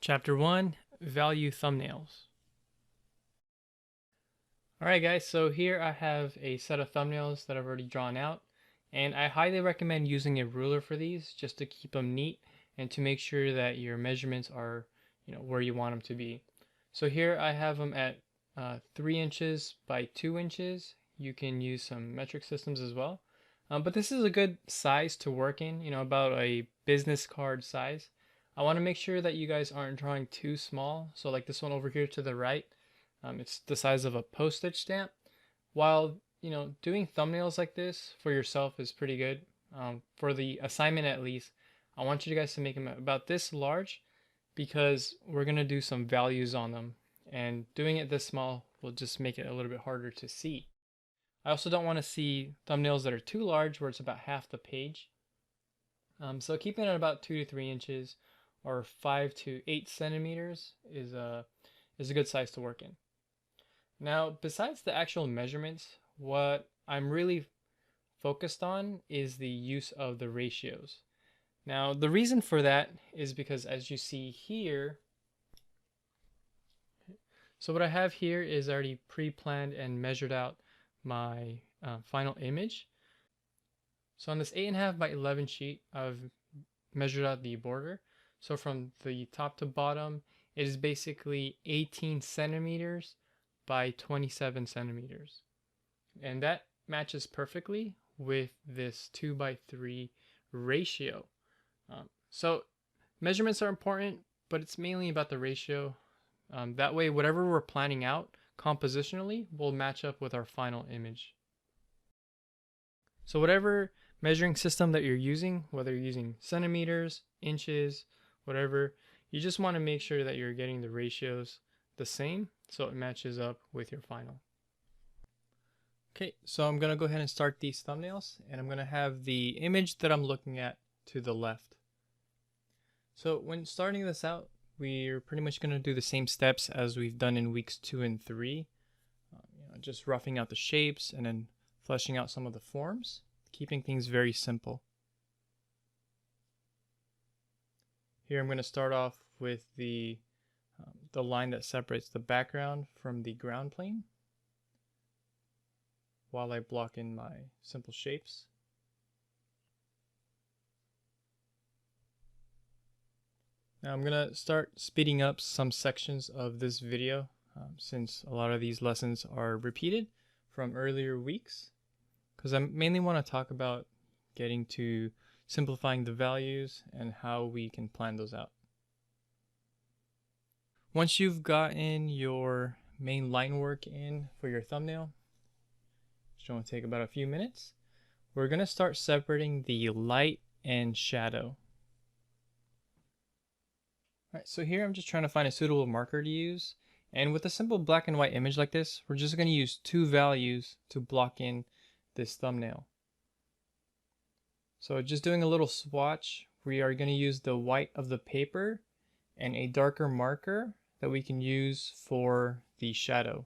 Chapter 1, Value Thumbnails. Alright guys, so here I have a set of thumbnails that I've already drawn out, and I highly recommend using a ruler for these just to keep them neat and to make sure that your measurements are where you want them to be. So here I have them at 3 inches by 2 inches. You can use some metric systems as well. But this is a good size to work in, about a business card size. I want to make sure that you guys aren't drawing too small. So like this one over here to the right, it's the size of a postage stamp. While, doing thumbnails like this for yourself is pretty good. For the assignment at least, I want you guys to make them about this large because we're going to do some values on them. And doing it this small will just make it a little bit harder to see. I also don't want to see thumbnails that are too large where it's about half the page. So keeping it at about 2 to 3 inches or 5 to 8 centimeters is a good size to work in. Now, besides the actual measurements, what I'm really focused on is the use of the ratios. Now, the reason for that is because as you see here, so what I have here is already pre-planned and measured out my final image. So on this 8.5 by 11 sheet, I've measured out the border. So from the top to bottom, it is basically 18 centimeters by 27 centimeters. And that matches perfectly with this 2 by 3 ratio. So measurements are important, but it's mainly about the ratio. That way, whatever we're planning out compositionally will match up with our final image. So whatever measuring system that you're using, whether you're using centimeters, inches, whatever, you just want to make sure that you're getting the ratios the same so it matches up with your final. Okay, so I'm going to go ahead and start these thumbnails, and I'm going to have the image that I'm looking at to the left. So when starting this out, we're pretty much going to do the same steps as we've done in weeks 2 and 3. Just roughing out the shapes and then fleshing out some of the forms, keeping things very simple. Here I'm going to start off with the line that separates the background from the ground plane while I block in my simple shapes. Now I'm going to start speeding up some sections of this video since a lot of these lessons are repeated from earlier weeks, because I mainly want to talk about getting to simplifying the values and how we can plan those out. Once you've gotten your main line work in for your thumbnail, which will take about a few minutes, we're going to start separating the light and shadow. Alright, so here I'm just trying to find a suitable marker to use, and with a simple black and white image like this, we're just going to use 2 values to block in this thumbnail. So just doing a little swatch, we are going to use the white of the paper and a darker marker that we can use for the shadow.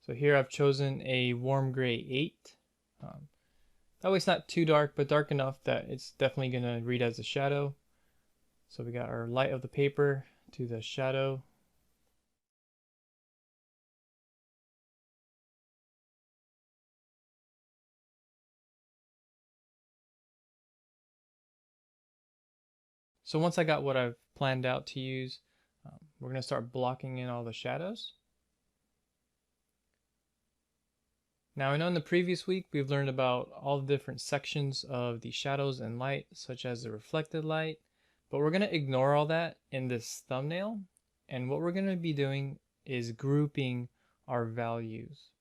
So here I've chosen a warm gray 8. That way it's not too dark, but dark enough that it's definitely going to read as a shadow. So we got our light of the paper to the shadow. So once I got what I've planned out to use, we're going to start blocking in all the shadows. Now I know in the previous week we've learned about all the different sections of the shadows and light, such as the reflected light, but we're going to ignore all that in this thumbnail, and what we're going to be doing is grouping our values.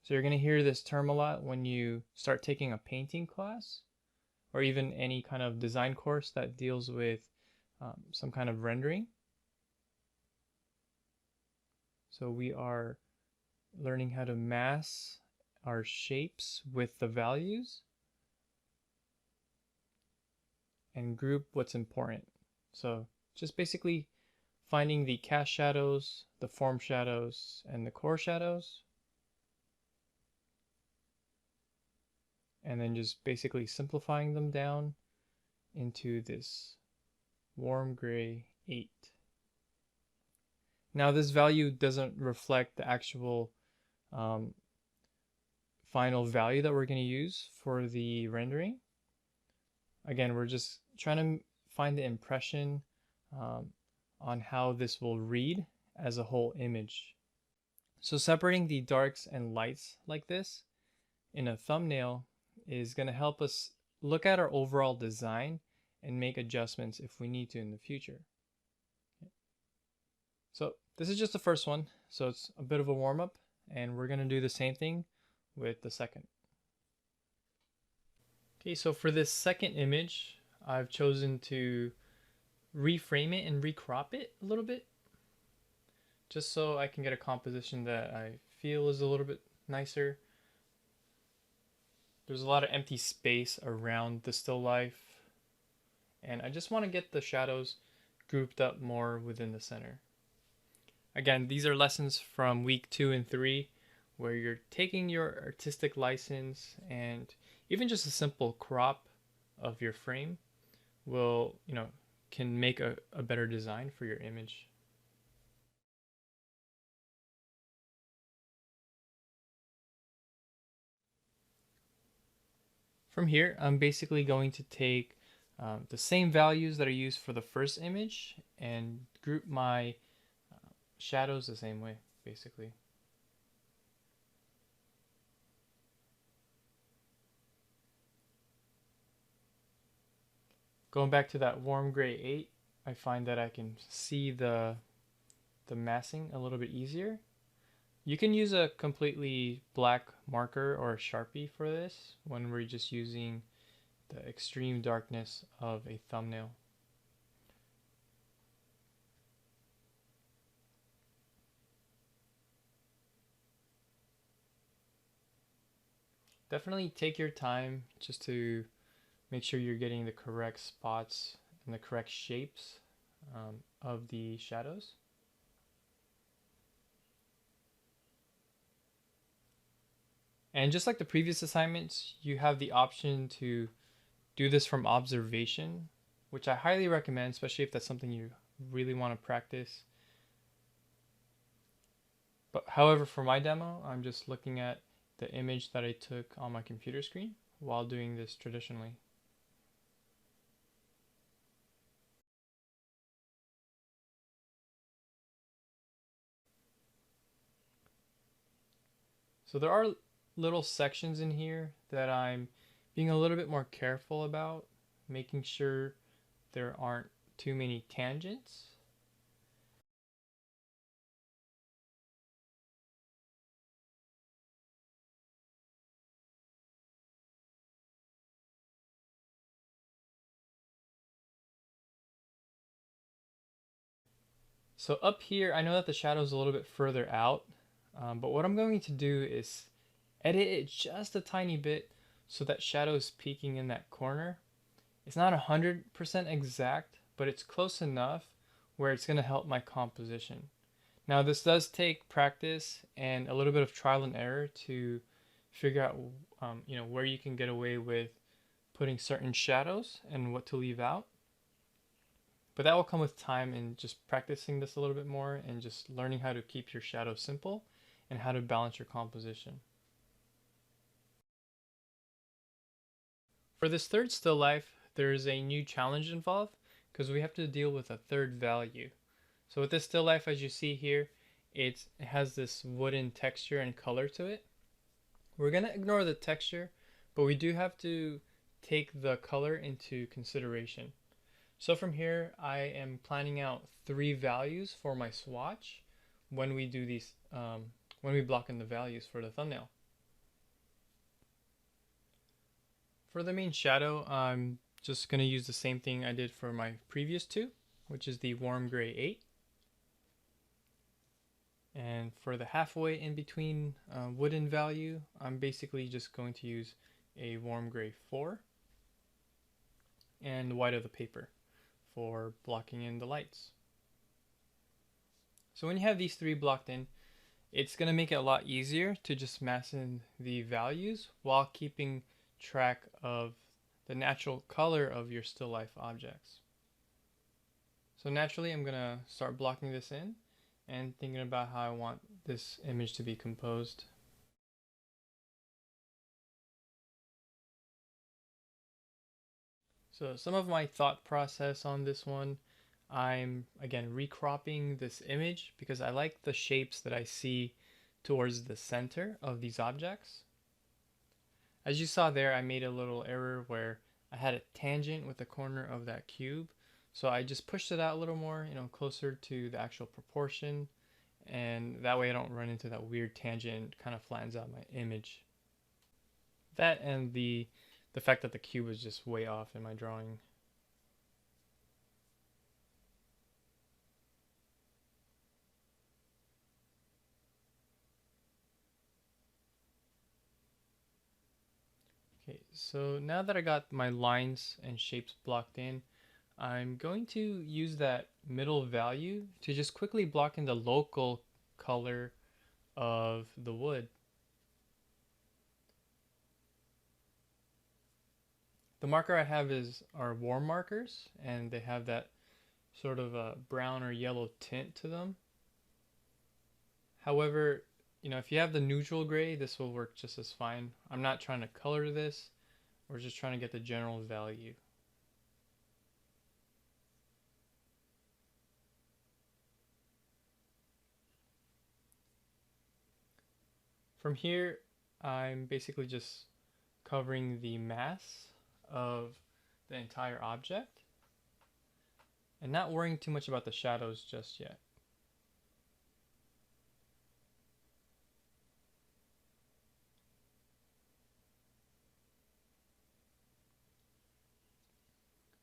So you're going to hear this term a lot when you start taking a painting class or even any kind of design course that deals with some kind of rendering. So we are learning how to mask our shapes with the values and group what's important. So just basically finding the cast shadows, the form shadows, and the core shadows, and then just basically simplifying them down into this warm gray 8. Now this value doesn't reflect the actual um, final value that we're going to use for the rendering. Again, we're just trying to find the impression um, on how this will read as a whole image. So separating the darks and lights like this in a thumbnail is going to help us look at our overall design and make adjustments if we need to in the future. So this is just the first one, so it's a bit of a warm-up, and we're going to do the same thing with the second. Okay, so for this second image, I've chosen to reframe it and recrop it a little bit, just so I can get a composition that I feel is a little bit nicer. There's a lot of empty space around the still life, and I just want to get the shadows grouped up more within the center. Again, these are lessons from week 2 and 3 where you're taking your artistic license, and even just a simple crop of your frame will, can make a better design for your image. From here, I'm basically going to take the same values that I used for the first image and group my shadows the same way, basically. Going back to that warm gray 8, I find that I can see the massing a little bit easier. You can use a completely black marker or a Sharpie for this when we're just using the extreme darkness of a thumbnail. Definitely take your time just to make sure you're getting the correct spots and the correct shapes of the shadows. And just like the previous assignments, you have the option to do this from observation, which I highly recommend, especially if that's something you really want to practice. But however, for my demo, I'm just looking at the image that I took on my computer screen while doing this traditionally. So there are little sections in here that I'm being a little bit more careful about, making sure there aren't too many tangents. So up here, I know that the shadow is a little bit further out, but what I'm going to do is edit it just a tiny bit so that shadow is peeking in that corner. It's not 100% exact, but it's close enough where it's going to help my composition. Now this does take practice and a little bit of trial and error to figure out where you can get away with putting certain shadows and what to leave out. But that will come with time and just practicing this a little bit more and just learning how to keep your shadows simple and how to balance your composition. For this third still life, there is a new challenge involved because we have to deal with a third value. So with this still life, as you see here, it has this wooden texture and color to it. We're going to ignore the texture, but we do have to take the color into consideration. So from here, I am planning out 3 values for my swatch when we do these, when we block in the values for the thumbnail. For the main shadow, I'm just going to use the same thing I did for my previous 2, which is the warm gray 8. And for the halfway in between wooden value, I'm basically just going to use a warm gray 4 and the white of the paper for blocking in the lights. So when you have these 3 blocked in, it's going to make it a lot easier to just mass in the values while keeping track of the natural color of your still life objects. So naturally I'm gonna start blocking this in and thinking about how I want this image to be composed. So some of my thought process on this one, I'm again recropping this image because I like the shapes that I see towards the center of these objects. As you saw there, I made a little error where I had a tangent with the corner of that cube. So I just pushed it out a little more, closer to the actual proportion. And that way I don't run into that weird tangent, kind of flattens out my image. That and the fact that the cube was just way off in my drawing. Okay, so now that I got my lines and shapes blocked in, I'm going to use that middle value to just quickly block in the local color of the wood. The marker I have are warm markers, and they have that sort of a brown or yellow tint to them. However, if you have the neutral gray, this will work just as fine. I'm not trying to color this, we're just trying to get the general value. From here, I'm basically just covering the mass of the entire object and not worrying too much about the shadows just yet.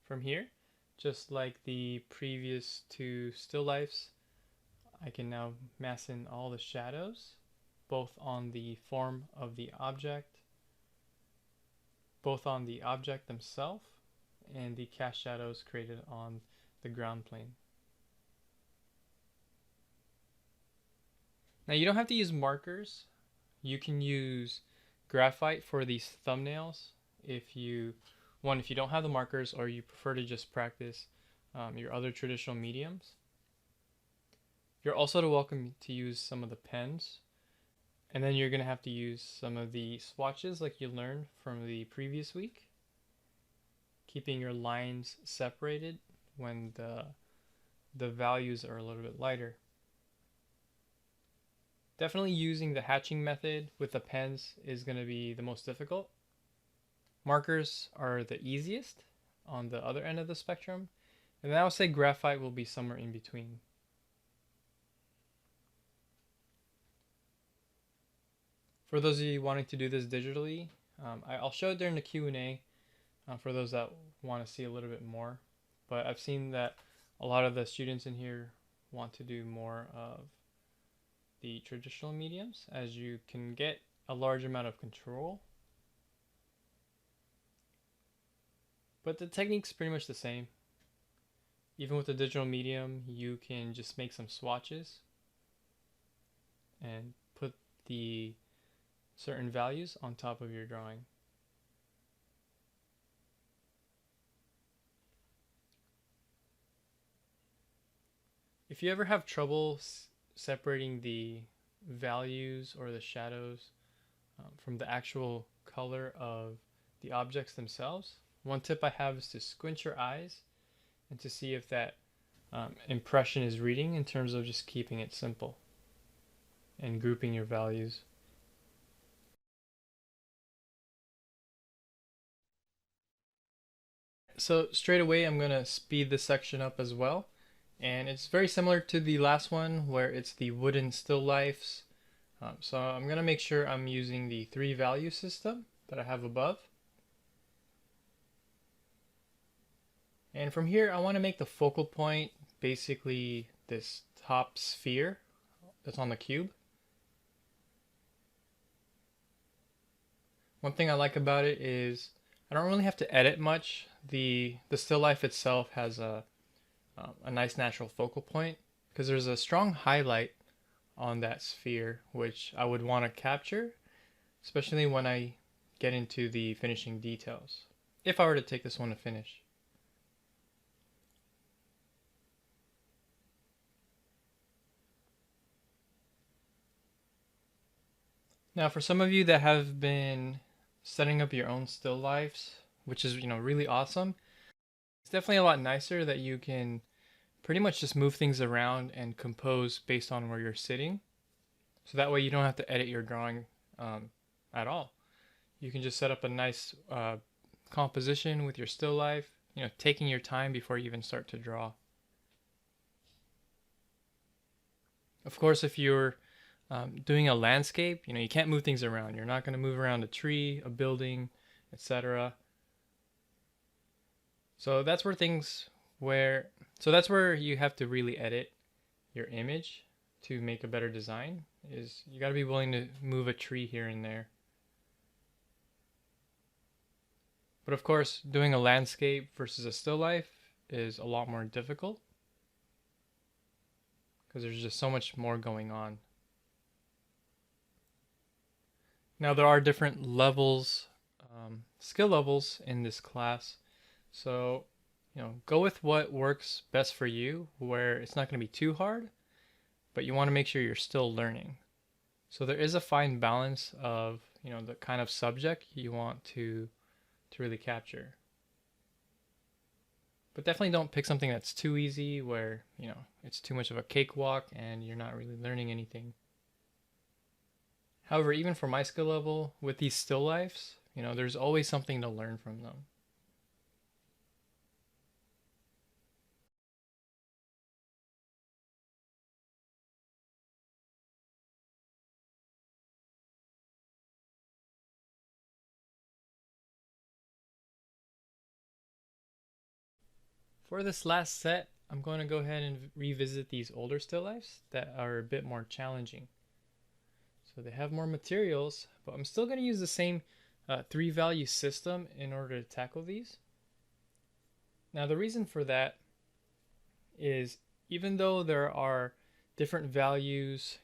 From here, just like the previous two still lifes, I can now mass in all the shadows, both on the form of the object, both on the object themselves, and the cast shadows created on the ground plane. Now you don't have to use markers. You can use graphite for these thumbnails if you don't have the markers or you prefer to just practice your other traditional mediums. You're also welcome to use some of the pens, and then you're going to have to use some of the swatches like you learned from the previous week, keeping your lines separated when the values are a little bit lighter. Definitely using the hatching method with the pens is going to be the most difficult. Markers are the easiest on the other end of the spectrum, and then I would say graphite will be somewhere in between. For those of you wanting to do this digitally, I'll show it during the Q&A for those that want to see a little bit more. But I've seen that a lot of the students in here want to do more of the traditional mediums, as you can get a large amount of control. But the technique's pretty much the same. Even with the digital medium, you can just make some swatches and put the certain values on top of your drawing. If you ever have trouble separating the values or the shadows from the actual color of the objects themselves, one tip I have is to squint your eyes and to see if that impression is reading in terms of just keeping it simple and grouping your values. So straight away I'm going to speed this section up as well. And it's very similar to the last one where it's the wooden still lifes. So I'm going to make sure I'm using the 3 value system that I have above. And from here I want to make the focal point basically this top sphere that's on the cube. One thing I like about it is I don't really have to edit much. The still life itself has a nice natural focal point because there's a strong highlight on that sphere which I would want to capture, especially when I get into the finishing details, if I were to take this one to finish. Now, for some of you that have been setting up your own still lifes, which is, really awesome, it's definitely a lot nicer that you can pretty much just move things around and compose based on where you're sitting. So that way you don't have to edit your drawing at all. You can just set up a nice composition with your still life, taking your time before you even start to draw. Of course, if you're doing a landscape, you can't move things around. You're not going to move around a tree, a building, etc. So that's where that's where you have to really edit your image to make a better design. Is you got to be willing to move a tree here and there. But of course, doing a landscape versus a still life is a lot more difficult because there's just so much more going on. Now there are different levels, skill levels in this class. So, go with what works best for you, where it's not going to be too hard, but you want to make sure you're still learning. So there is a fine balance of, the kind of subject you want to really capture. But definitely don't pick something that's too easy where, it's too much of a cakewalk and you're not really learning anything. However, even for my skill level, with these still lifes, there's always something to learn from them. For this last set, I'm going to go ahead and revisit these older still lifes that are a bit more challenging. So they have more materials, but I'm still going to use the same 3-value system in order to tackle these. Now the reason for that is even though there are different values,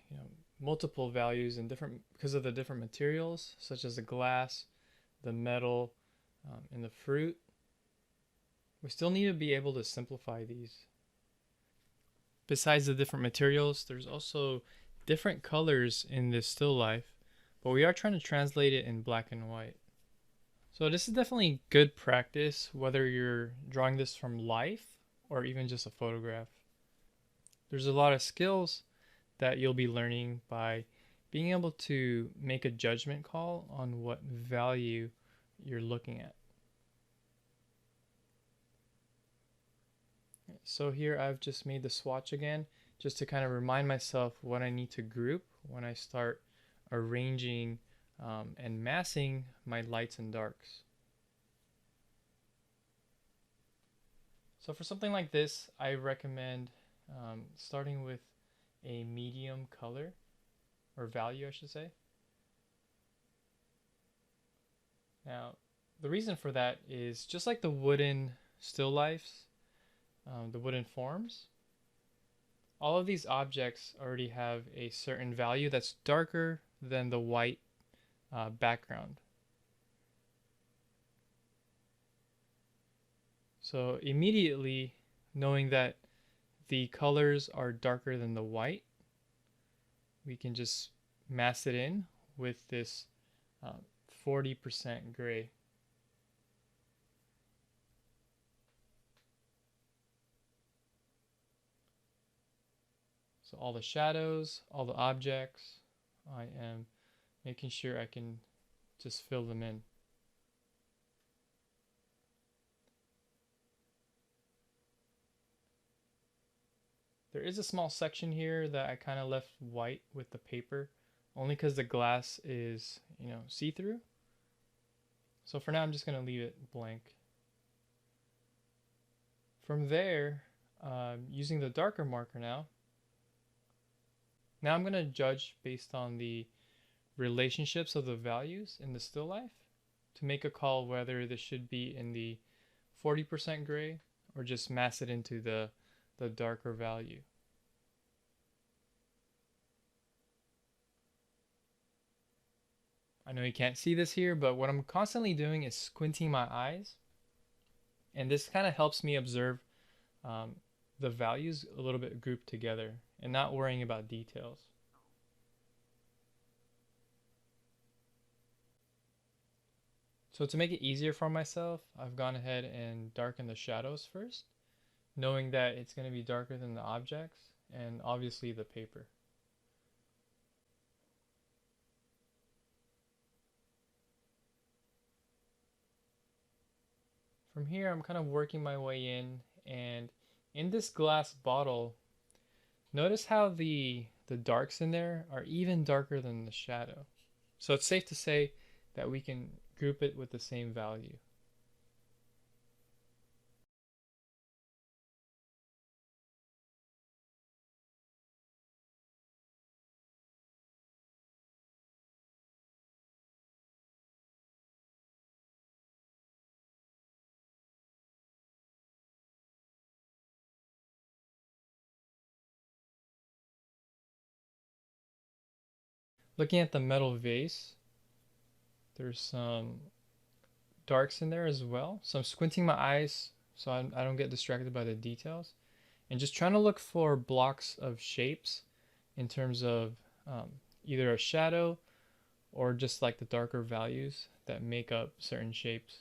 multiple values and different because of the different materials such as the glass, the metal, and the fruit, we still need to be able to simplify these. Besides the different materials, there's also different colors in this still life, but we are trying to translate it in black and white. So this is definitely good practice, whether you're drawing this from life or even just a photograph. There's a lot of skills that you'll be learning by being able to make a judgment call on what value you're looking at. So here I've just made the swatch again, just to kind of remind myself what I need to group when I start arranging and massing my lights and darks. So for something like this, I recommend starting with a medium color, or value I should say. Now, the reason for that is just like the wooden still lifes, the wooden forms, all of these objects already have a certain value that's darker than the white background. So immediately knowing that the colors are darker than the white, we can just mask it in with this 40% gray. So all the shadows, all the objects, I am making sure I can just fill them in. There is a small section here that I kind of left white with the paper, only because the glass is, see-through. So for now, I'm just going to leave it blank. From there, using the darker marker now I'm going to judge based on the relationships of the values in the still life to make a call whether this should be in the 40% gray or just mass it into the darker value. I know you can't see this here, but what I'm constantly doing is squinting my eyes, and this kind of helps me observe the values a little bit grouped together and not worrying about details. So to make it easier for myself, I've gone ahead and darkened the shadows first, knowing that it's going to be darker than the objects and obviously the paper. From here, I'm kind of working my way in, and in this glass bottle, notice how the darks in there are even darker than the shadow. So it's safe to say that we can group it with the same value. Looking at the metal vase, there's some darks in there as well. So I'm squinting my eyes so I don't get distracted by the details. And just trying to look for blocks of shapes in terms of um, either a shadow or just like the darker values that make up certain shapes.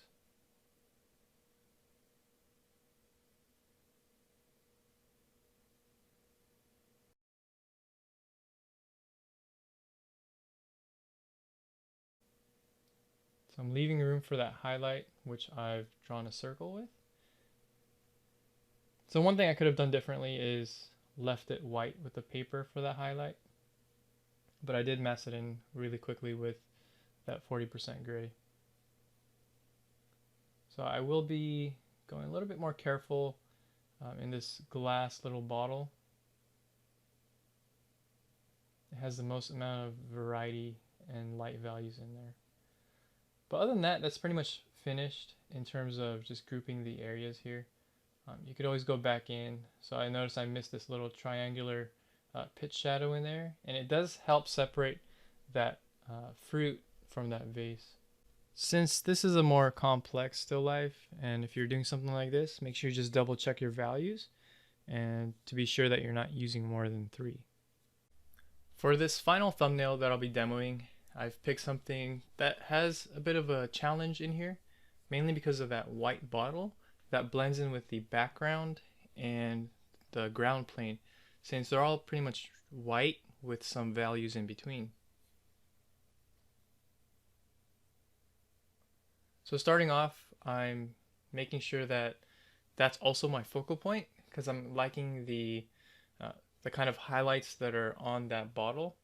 So I'm leaving room for that highlight, which I've drawn a circle with. So one thing I could have done differently is left it white with the paper for that highlight, but I did mask it in really quickly with that 40% gray. So I will be going a little bit more careful in this glass little bottle. It has the most amount of variety and light values in there. But other than that, that's pretty much finished in terms of just grouping the areas here. You could always go back in. So I noticed I missed this little triangular pitch shadow in there, and it does help separate that fruit from that vase. Since this is a more complex still life, and if you're doing something like this, make sure you just double check your values and to be sure that you're not using more than 3. For this final thumbnail that I'll be demoing, I've picked something that has a bit of a challenge in here, mainly because of that white bottle that blends in with the background and the ground plane, since they're all pretty much white with some values in between. So starting off, I'm making sure that that's also my focal point because I'm liking the kind of highlights that are on that bottle.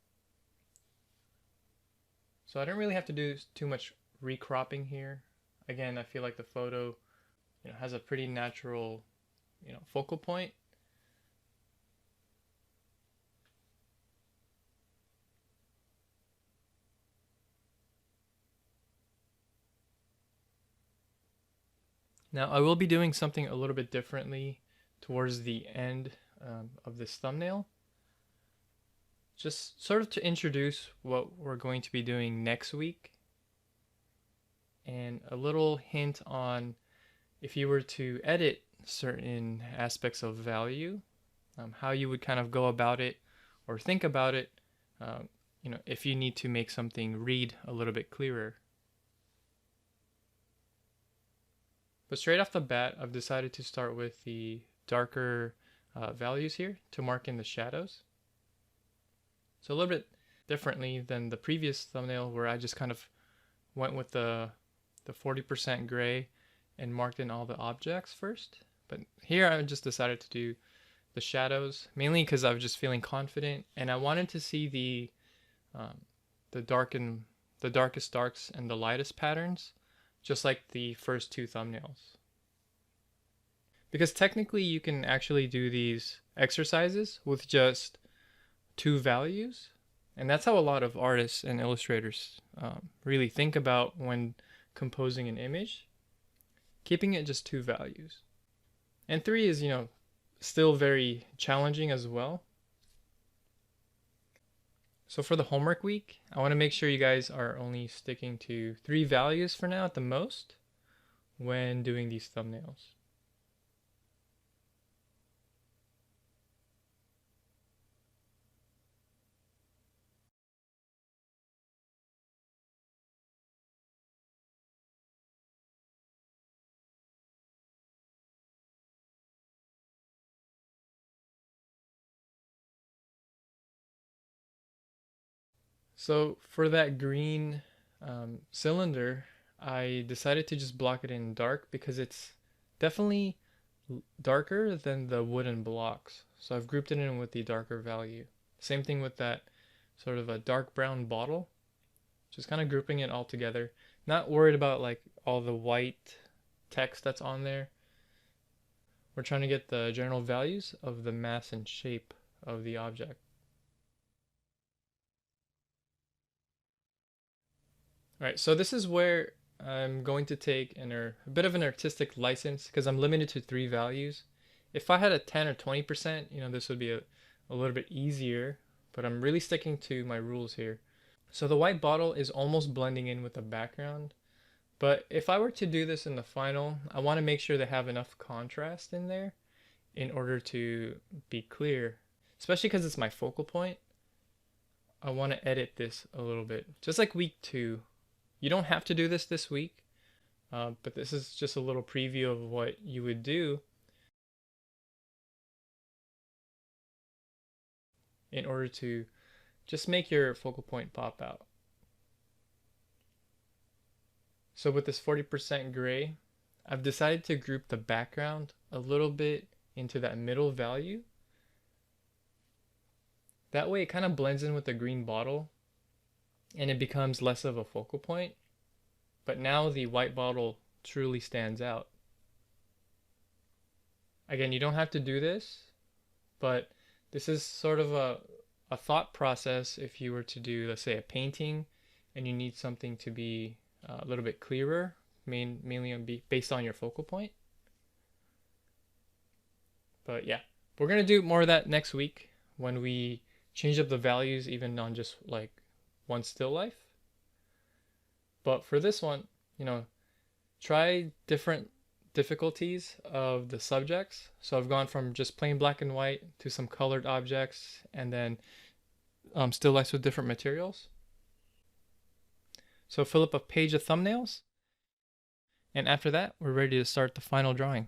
So I don't really have to do too much recropping here. Again, I feel like the photo, has a pretty natural, focal point. Now I will be doing something a little bit differently towards the end of this thumbnail. Just sort of to introduce what we're going to be doing next week and a little hint on if you were to edit certain aspects of value, how you would kind of go about it or think about it, if you need to make something read a little bit clearer. But straight off the bat, I've decided to start with the darker values here to mark in the shadows. So a little bit differently than the previous thumbnail where I just kind of went with the 40% gray and marked in all the objects first. But here I just decided to do the shadows, mainly because I was just feeling confident and I wanted to see the darkest darks and the lightest patterns, just like the first 2 thumbnails. Because technically you can actually do these exercises with just 2 values, and that's how a lot of artists and illustrators really think about when composing an image, keeping it just 2 values. And 3 is, still very challenging as well. So for the homework week, I want to make sure you guys are only sticking to 3 values for now at the most when doing these thumbnails. So for that green cylinder, I decided to just block it in dark because it's definitely darker than the wooden blocks. So I've grouped it in with the darker value. Same thing with that sort of a dark brown bottle. Just kind of grouping it all together. Not worried about like all the white text that's on there. We're trying to get the general values of the mass and shape of the object. All right, so this is where I'm going to take a bit of an artistic license because I'm limited to 3 values. If I had a 10 or 20%, this would be a little bit easier, but I'm really sticking to my rules here. So the white bottle is almost blending in with the background, but if I were to do this in the final, I want to make sure they have enough contrast in there in order to be clear, especially because it's my focal point. I want to edit this a little bit, just like week 2. You don't have to do this week, but this is just a little preview of what you would do in order to just make your focal point pop out. So with this 40% gray, I've decided to group the background a little bit into that middle value. That way it kind of blends in with the green bottle and it becomes less of a focal point. But now the white bottle truly stands out. Again, you don't have to do this, but this is sort of a thought process if you were to do, let's say, a painting and you need something to be a little bit clearer, mainly based on your focal point. But yeah, we're going to do more of that next week when we change up the values even on just like one still life. But for this one, try different difficulties of the subjects. So I've gone from just plain black and white to some colored objects and then still lifes with different materials. So fill up a page of thumbnails. And after that, we're ready to start the final drawing.